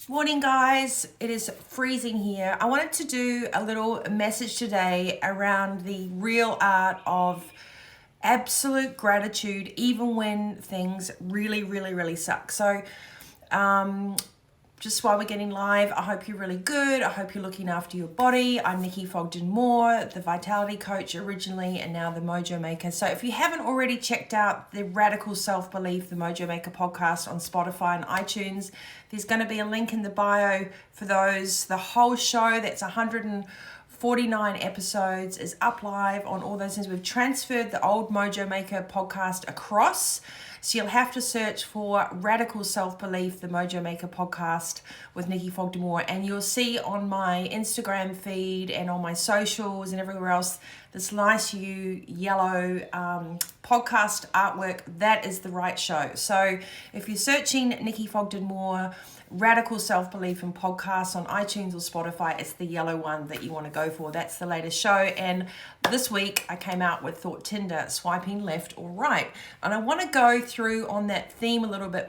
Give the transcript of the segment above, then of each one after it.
Morning, guys. It is freezing here. I wanted to do a little message today around the real art of absolute gratitude, even when things really suck. So, just while we're getting live, I hope you're really good. I hope you're looking after your body. I'm Nikki Fogden-Moore, the vitality coach originally, and now the Mojo Maker. So if you haven't already checked out the Radical Self-Belief, the Mojo Maker podcast on Spotify and iTunes, there's going to be a link in the bio for those. The whole show, that's 149 episodes, is up live on all those things. We've transferred the old Mojo Maker podcast across. So you'll have to search for Radical Self-Belief, the Mojo Maker podcast with Nikki Fogden-Moore, and you'll see on my Instagram feed and on my socials and everywhere else this nice yellow podcast artwork. That is the right show. So if you're searching Nikki Fogden-Moore, Radical Self-Belief and podcasts on iTunes or Spotify, it's the yellow one that you want to go for. That's the latest show. And this week I came out with Thought Tinder, swiping left or right. And I want to go through on that theme a little bit.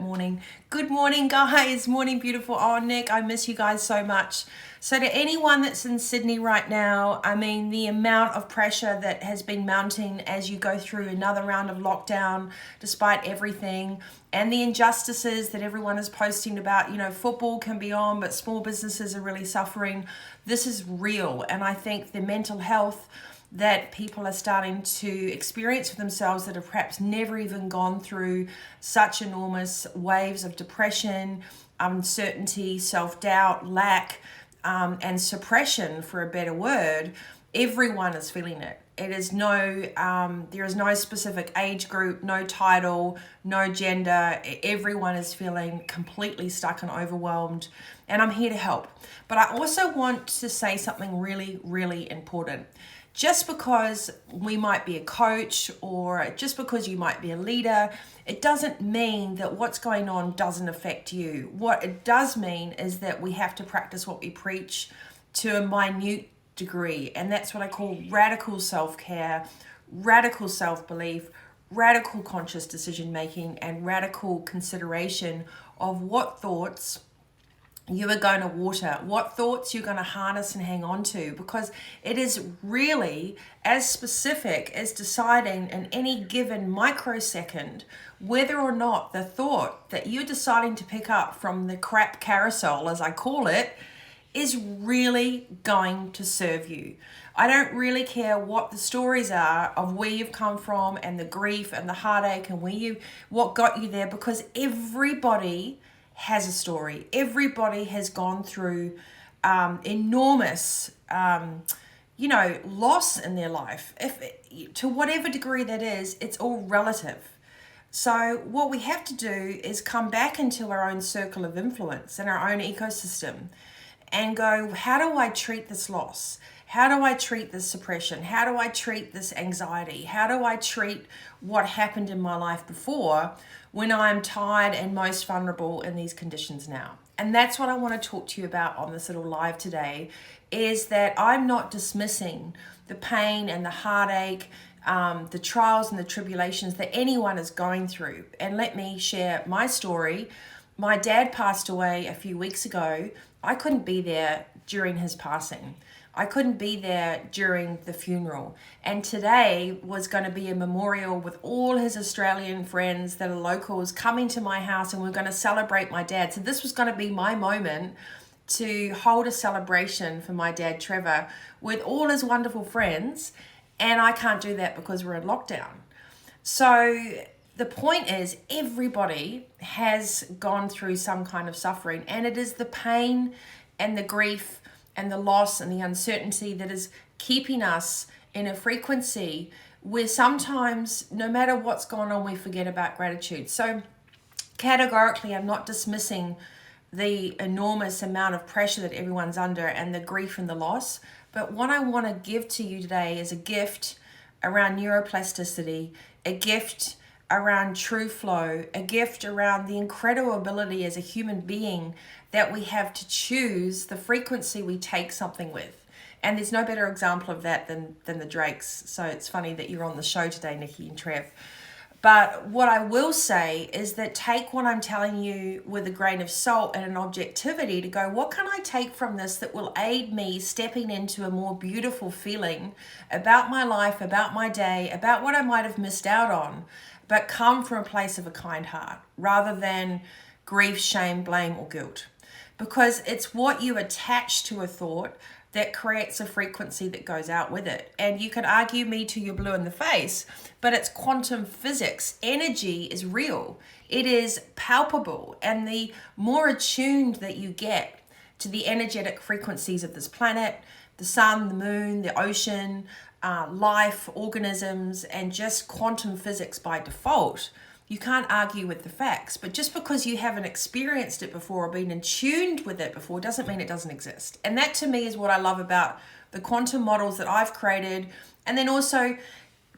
Good morning, guys. Morning, beautiful. Oh, Nick, I miss you guys so much. So to anyone that's in Sydney right now, I mean, the amount of pressure that has been mounting as you go through another round of lockdown, despite everything, and the injustices that everyone is posting about, football can be on, but small businesses are really suffering. This is real. And I think the mental health that people are starting to experience for themselves that have perhaps never even gone through such enormous waves of depression, uncertainty, self-doubt, lack, and suppression, for a better word, everyone is feeling it. It is there is no specific age group, no title, no gender. Everyone is feeling completely stuck and overwhelmed, and I'm here to help. But I also want to say something really important. Just because we might be a coach or just because you might be a leader, it doesn't mean that what's going on doesn't affect you. What it does mean is that we have to practice what we preach to a minute degree. And that's what I call radical self-care, radical self-belief, radical conscious decision-making, and radical consideration of what thoughts you are going to water, what thoughts you're going to harness and hang on to, because it is really as specific as deciding in any given microsecond whether or not the thought that you're deciding to pick up from the crap carousel, as I call it, is really going to serve you. I don't really care what the stories are of where you've come from and the grief and the heartache and what got you there, because everybody has a story. Everybody has gone through enormous, loss in their life. To whatever degree that is, it's all relative. So what we have to do is come back into our own circle of influence and our own ecosystem and go, how do I treat this loss? How do I treat this suppression? How do I treat this anxiety? How do I treat what happened in my life before when I'm tired and most vulnerable in these conditions now? And that's what I want to talk to you about on this little live today, is that I'm not dismissing the pain and the heartache, the trials and the tribulations that anyone is going through. And let me share my story. My dad passed away a few weeks ago. I couldn't be there during his passing. I couldn't be there during the funeral. And today was going to be a memorial with all his Australian friends that are locals coming to my house, and we're going to celebrate my dad. So this was going to be my moment to hold a celebration for my dad, Trevor, with all his wonderful friends. And I can't do that because we're in lockdown. So the point is, everybody has gone through some kind of suffering, and it is the pain and the grief and the loss and the uncertainty that is keeping us in a frequency where sometimes, no matter what's going on, we forget about gratitude. So categorically, I'm not dismissing the enormous amount of pressure that everyone's under and the grief and the loss. But what I want to give to you today is a gift around neuroplasticity, a gift around true flow, a gift around the incredible ability as a human being that we have to choose the frequency we take something with. And there's no better example of that than the Drakes. So it's funny that you're on the show today, Nikki and Trev. But what I will say is that take what I'm telling you with a grain of salt and an objectivity to go, what can I take from this that will aid me stepping into a more beautiful feeling about my life, about my day, about what I might have missed out on, but come from a place of a kind heart rather than grief, shame, blame, or guilt. Because it's what you attach to a thought that creates a frequency that goes out with it. And you can argue me till you're blue in the face, but it's quantum physics. Energy is real. It is palpable. And the more attuned that you get to the energetic frequencies of this planet, the sun, the moon, the ocean, life, organisms, and just quantum physics by default, you can't argue with the facts. But just because you haven't experienced it before or been attuned with it before doesn't mean it doesn't exist. And that to me is what I love about the quantum models that I've created. And then also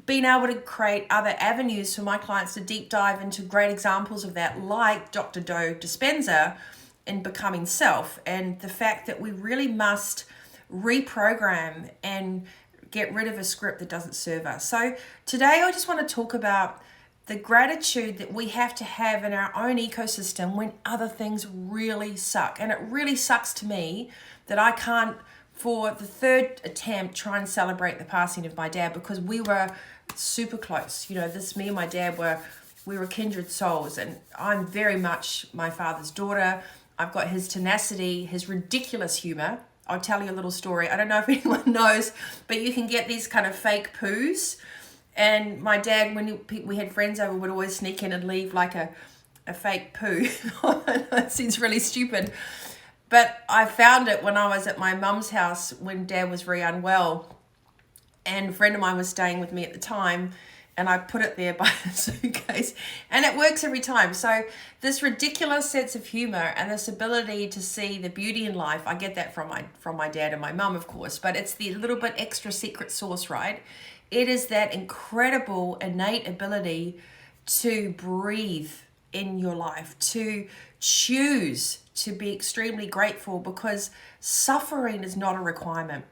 being able to create other avenues for my clients to deep dive into great examples of that, like Dr. Joe Dispenza in Becoming Self, and the fact that we really must reprogram and get rid of a script that doesn't serve us. So today I just want to talk about the gratitude that we have to have in our own ecosystem when other things really suck. And it really sucks to me that I can't, for the third attempt, try and celebrate the passing of my dad, because we were super close. You know, me and my dad we were kindred souls, and I'm very much my father's daughter. I've got his tenacity, his ridiculous humor. I'll tell you a little story. I don't know if anyone knows, but you can get these kind of fake poos. And my dad, when we had friends over, would always sneak in and leave like a fake poo. That seems really stupid. But I found it when I was at my mum's house when Dad was very unwell. And a friend of mine was staying with me at the time. And I put it there by the suitcase. And it works every time. So this ridiculous sense of humor and this ability to see the beauty in life, I get that from my dad and my mum, of course. But it's the little bit extra secret sauce, right? It is that incredible innate ability to breathe in your life, to choose to be extremely grateful, because suffering is not a requirement.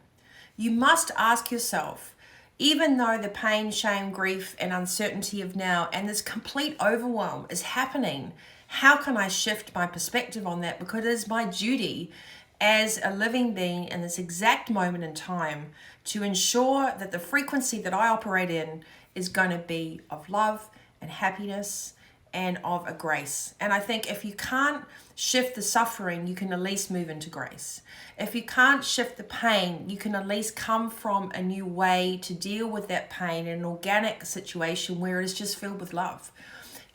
You must ask yourself, even though the pain, shame, grief, and uncertainty of now and this complete overwhelm is happening, how can I shift my perspective on that? Because it is my duty as a living being in this exact moment in time to ensure that the frequency that I operate in is going to be of love and happiness and of a grace. And I think if you can't shift the suffering, you can at least move into grace. If you can't shift the pain, you can at least come from a new way to deal with that pain in an organic situation where it is just filled with love.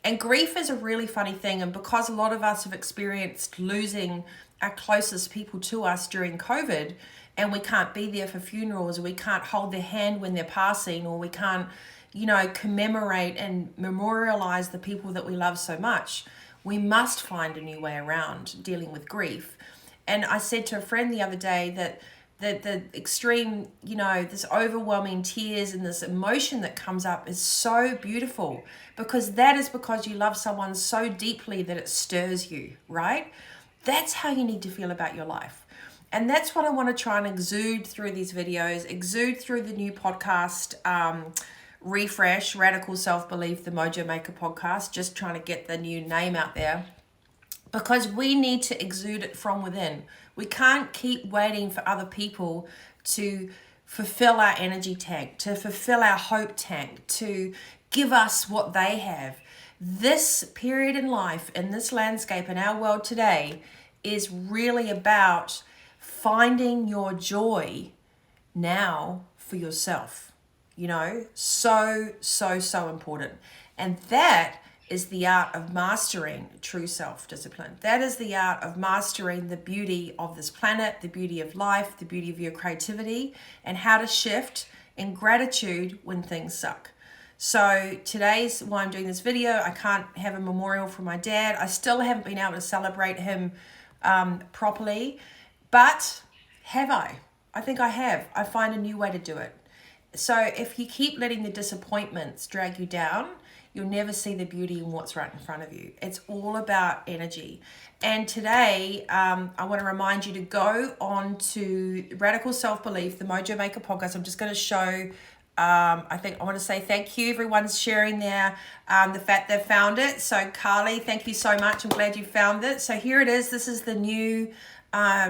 And grief is a really funny thing. And because a lot of us have experienced losing our closest people to us during COVID, and we can't be there for funerals, or we can't hold their hand when they're passing, or we can't, commemorate and memorialize the people that we love so much, we must find a new way around dealing with grief. And I said to a friend the other day that the extreme, this overwhelming tears and this emotion that comes up is so beautiful, because that is because you love someone so deeply that it stirs you, right? That's how you need to feel about your life. And that's what I want to try and exude through these videos, exude through the new podcast, refresh, Radical Self-Belief, the Mojo Maker podcast, just trying to get the new name out there, because we need to exude it from within. We can't keep waiting for other people to fulfill our energy tank, to fulfill our hope tank, to give us what they have. This period in life, in this landscape, in our world today, is really about finding your joy now for yourself. So important. And that is the art of mastering true self-discipline. That is the art of mastering the beauty of this planet, the beauty of life, the beauty of your creativity, and how to shift in gratitude when things suck. So today's why I'm doing this video. I can't have a memorial for my dad. I still haven't been able to celebrate him properly, but have I? I think I have. I find a new way to do it. So if you keep letting the disappointments drag you down, you'll never see the beauty in what's right in front of you. It's all about energy. And today, I want to remind you to go on to Radical Self-Belief, the Mojo Maker podcast. I'm just going to show I think I want to say thank you. Everyone's sharing their the fact they've found it. So Carly, thank you so much. I'm glad you found it. So here it is. This is the new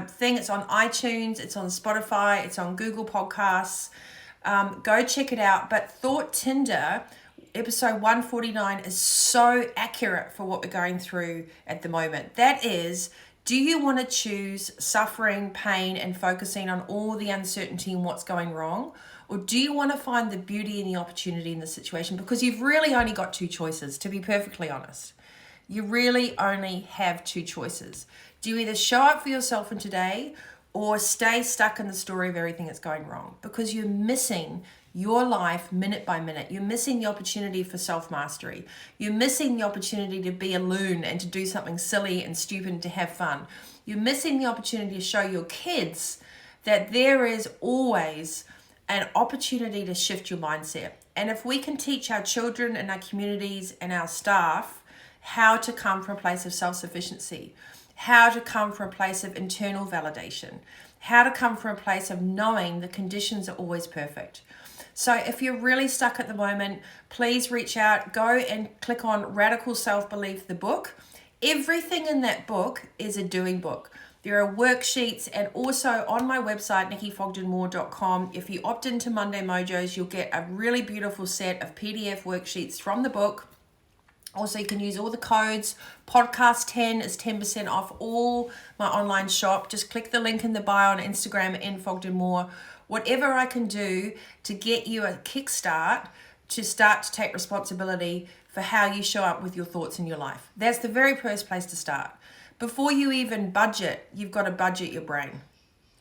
thing. It's on iTunes. It's on Spotify. It's on Google Podcasts. Go check it out. But Thought Tinder, episode 149, is so accurate for what we're going through at the moment. That is, do you want to choose suffering, pain, and focusing on all the uncertainty and what's going wrong? Or do you want to find the beauty and the opportunity in the situation? Because you've really only got two choices, to be perfectly honest. You really only have two choices. Do you either show up for yourself in today or stay stuck in the story of everything that's going wrong? Because you're missing your life minute by minute. You're missing the opportunity for self-mastery. You're missing the opportunity to be a loon and to do something silly and stupid and to have fun. You're missing the opportunity to show your kids that there is always an opportunity to shift your mindset. And if we can teach our children and our communities and our staff how to come from a place of self-sufficiency, how to come from a place of internal validation, how to come from a place of knowing the conditions are always perfect. So if you're really stuck at the moment, please reach out, go and click on Radical Self-Belief, the book. Everything in that book is a doing book. There are worksheets, and also on my website, nikkifogden-moore.com, if you opt into Monday Mojos, you'll get a really beautiful set of PDF worksheets from the book. Also, you can use all the codes. Podcast 10 is 10% off all my online shop. Just click the link in the bio on Instagram and Fogden-Moore. Whatever I can do to get you a kickstart to start to take responsibility for how you show up with your thoughts in your life. That's the very first place to start. Before you even budget, you've got to budget your brain,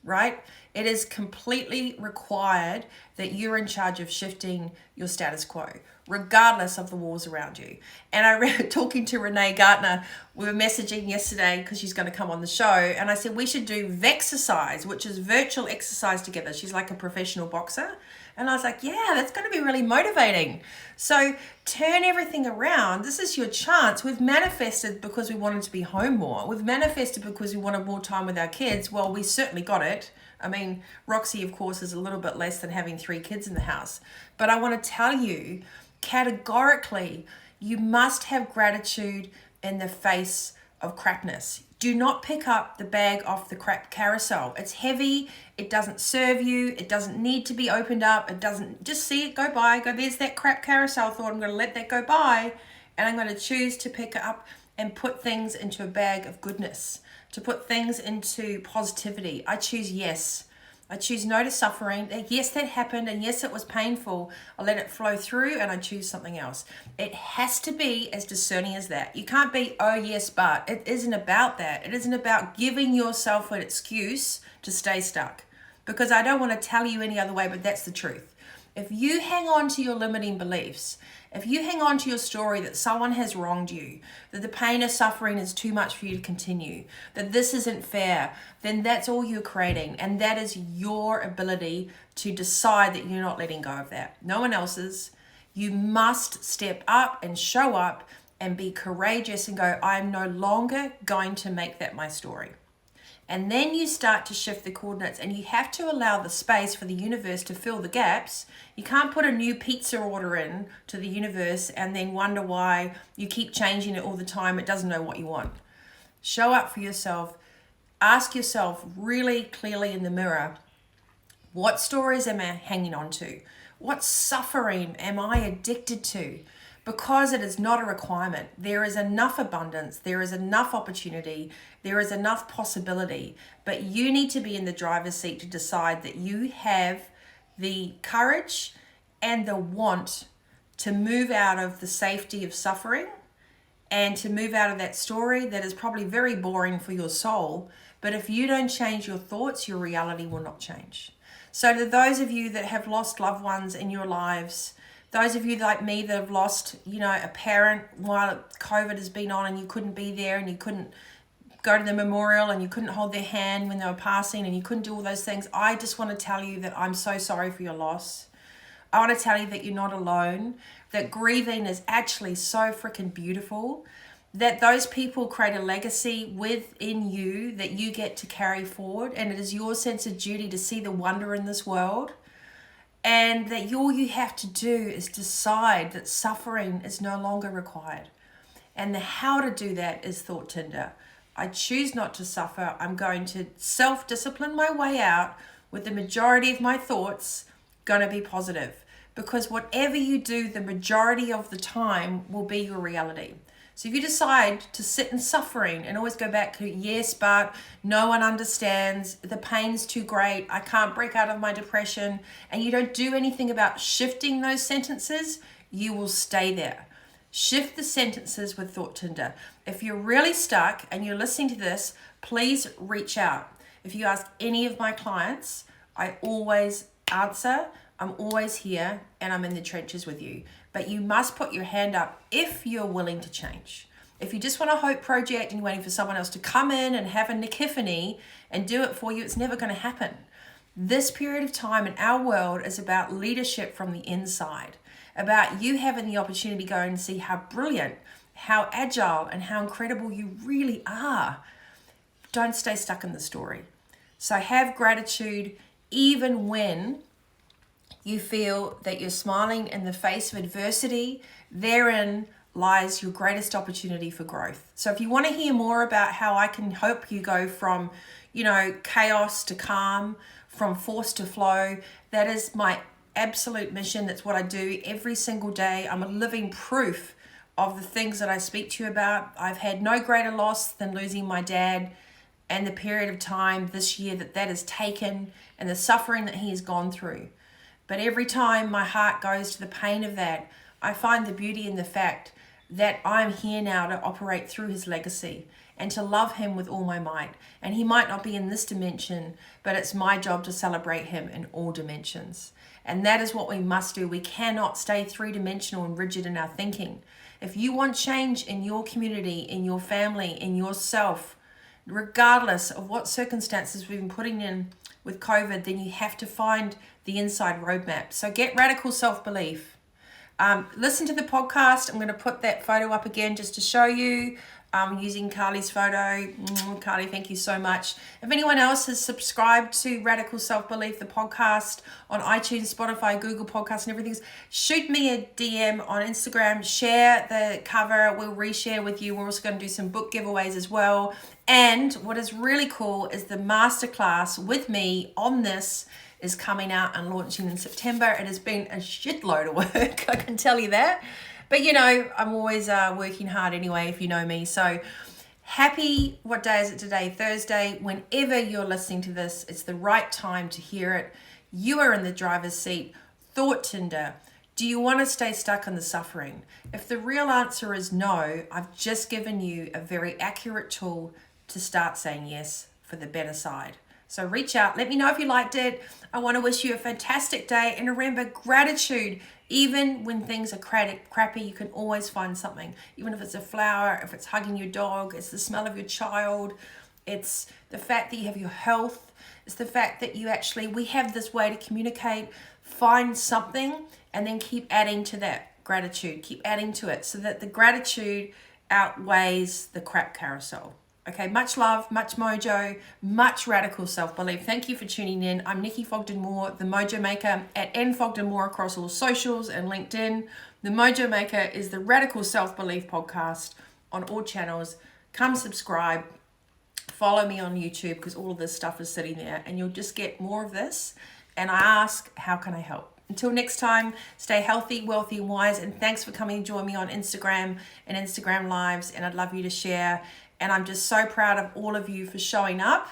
right? It is completely required that you're in charge of shifting your status quo, regardless of the walls around you. And talking to Renee Gartner, we were messaging yesterday because she's going to come on the show, and I said we should do Vexercise, which is virtual exercise together. She's like a professional boxer. And I was like, yeah, that's going to be really motivating. So turn everything around. This is your chance. We've manifested because we wanted to be home more. We've manifested because we wanted more time with our kids. Well, we certainly got it. I mean, Roxy, of course, is a little bit less than having 3 kids in the house. But I want to tell you, categorically, you must have gratitude in the face of crapness. Do not pick up the bag off the crap carousel. It's heavy. It doesn't serve you. It doesn't need to be opened up. It doesn't, just see it go by. Go, there's that crap carousel thought. I'm going to let that go by. And I'm going to choose to pick it up and put things into a bag of goodness, to put things into positivity. I choose yes. I choose no to suffering. Yes, that happened, and yes, it was painful. I let it flow through, and I choose something else. It has to be as discerning as that. You can't be, oh yes, but. It isn't about that. It isn't about giving yourself an excuse to stay stuck. Because I don't want to tell you any other way, but that's the truth. If you hang on to your limiting beliefs, if you hang on to your story that someone has wronged you, that the pain of suffering is too much for you to continue, that this isn't fair, then that's all you're creating. And that is your ability to decide that you're not letting go of that. No one else's. You must step up and show up and be courageous and go, I'm no longer going to make that my story. And then you start to shift the coordinates, and you have to allow the space for the universe to fill the gaps. You can't put a new pizza order in to the universe and then wonder why you keep changing it all the time. It doesn't know what you want. Show up for yourself. Ask yourself really clearly in the mirror, what stories am I hanging on to? What suffering am I addicted to? Because it is not a requirement. There is enough abundance, there is enough opportunity, there is enough possibility, but you need to be in the driver's seat to decide that you have the courage and the want to move out of the safety of suffering and to move out of that story that is probably very boring for your soul. But if you don't change your thoughts, your reality will not change. So to those of you that have lost loved ones in your lives, those of you like me that have lost, a parent while COVID has been on and you couldn't be there and you couldn't go to the memorial and you couldn't hold their hand when they were passing and you couldn't do all those things, I just want to tell you that I'm so sorry for your loss. I want to tell you that you're not alone, that grieving is actually so freaking beautiful, that those people create a legacy within you that you get to carry forward, and it is your sense of duty to see the wonder in this world. and that all you have to do is decide that suffering is no longer required. And the how to do that is thought tinder. I choose not to suffer. I'm going to self-discipline my way out with the majority of my thoughts going to be positive. Because whatever you do, the majority of the time will be your reality. So if you decide to sit in suffering and always go back to, yes, but no one understands, the pain's too great, I can't break out of my depression, and you don't do anything about shifting those sentences, you will stay there. Shift the sentences with thought tinder. If you're really stuck and you're listening to this, please reach out. If you ask any of my clients, I always answer. I'm always here and I'm in the trenches with you. But you must put your hand up if you're willing to change. If you just want a hope project and you're waiting for someone else to come in and have an epiphany and do it for you, it's never going to happen. This period of time in our world is about leadership from the inside, about you having the opportunity to go and see how brilliant, how agile, and how incredible you really are. Don't stay stuck in the story. So have gratitude even when you feel that you're smiling in the face of adversity. Therein lies your greatest opportunity for growth. So if you want to hear more about how I can help you go from, chaos to calm, from force to flow, that is my absolute mission. That's what I do every single day. I'm a living proof of the things that I speak to you about. I've had no greater loss than losing my dad, and the period of time this year that has taken, and the suffering that he has gone through. But every time my heart goes to the pain of that, I find the beauty in the fact that I'm here now to operate through his legacy and to love him with all my might. And he might not be in this dimension, but it's my job to celebrate him in all dimensions. And that is what we must do. We cannot stay three-dimensional and rigid in our thinking. If you want change in your community, in your family, in yourself, regardless of what circumstances we've been putting in with COVID, then you have to find the inside roadmap. So get radical self-belief. Listen to the podcast. I'm going to put that photo up again just to show you. Using Carly's photo. Carly, thank you so much. If anyone else has subscribed to Radical Self-Belief, the podcast on iTunes, Spotify, Google Podcasts and everything, shoot me a DM on Instagram, share the cover, we'll reshare with you. We're also going to do some book giveaways as well. And what is really cool is the masterclass with me on this is coming out and launching in September. It has been a shitload of work, I can tell you that. But I'm always working hard anyway, if you know me. So happy, what day is it today? Thursday. Whenever you're listening to this, it's the right time to hear it. You are in the driver's seat. Thought tinder. Do you want to stay stuck in the suffering? If the real answer is no, I've just given you a very accurate tool to start saying yes for the better side. So reach out. Let me know if you liked it. I want to wish you a fantastic day. And remember, gratitude. Even when things are crappy, you can always find something. Even if it's a flower, if it's hugging your dog, it's the smell of your child, it's the fact that you have your health, it's the fact that we have this way to communicate. Find something and then keep adding to that gratitude. Keep adding to it so that the gratitude outweighs the crap carousel. Okay, much love, much mojo, much radical self-belief. Thank you for tuning in. I'm Nikki Fogden-Moore, the Mojo Maker, at Fogden-Moore across all socials and LinkedIn. The Mojo Maker is the Radical Self-Belief podcast on all channels. Come subscribe, follow me on YouTube because all of this stuff is sitting there and you'll just get more of this. And I ask, how can I help? Until next time, stay healthy, wealthy, and wise. And thanks for coming and join me on Instagram and Instagram Lives. And I'd love you to share. And I'm just so proud of all of you for showing up.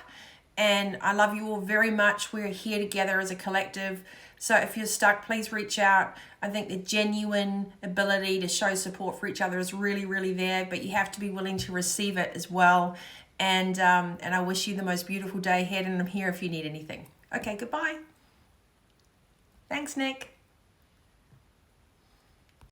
And I love you all very much. We're here together as a collective. So if you're stuck, please reach out. I think the genuine ability to show support for each other is really, really there. But you have to be willing to receive it as well. And I wish you the most beautiful day ahead. And I'm here if you need anything. Okay, goodbye. Thanks, Nick.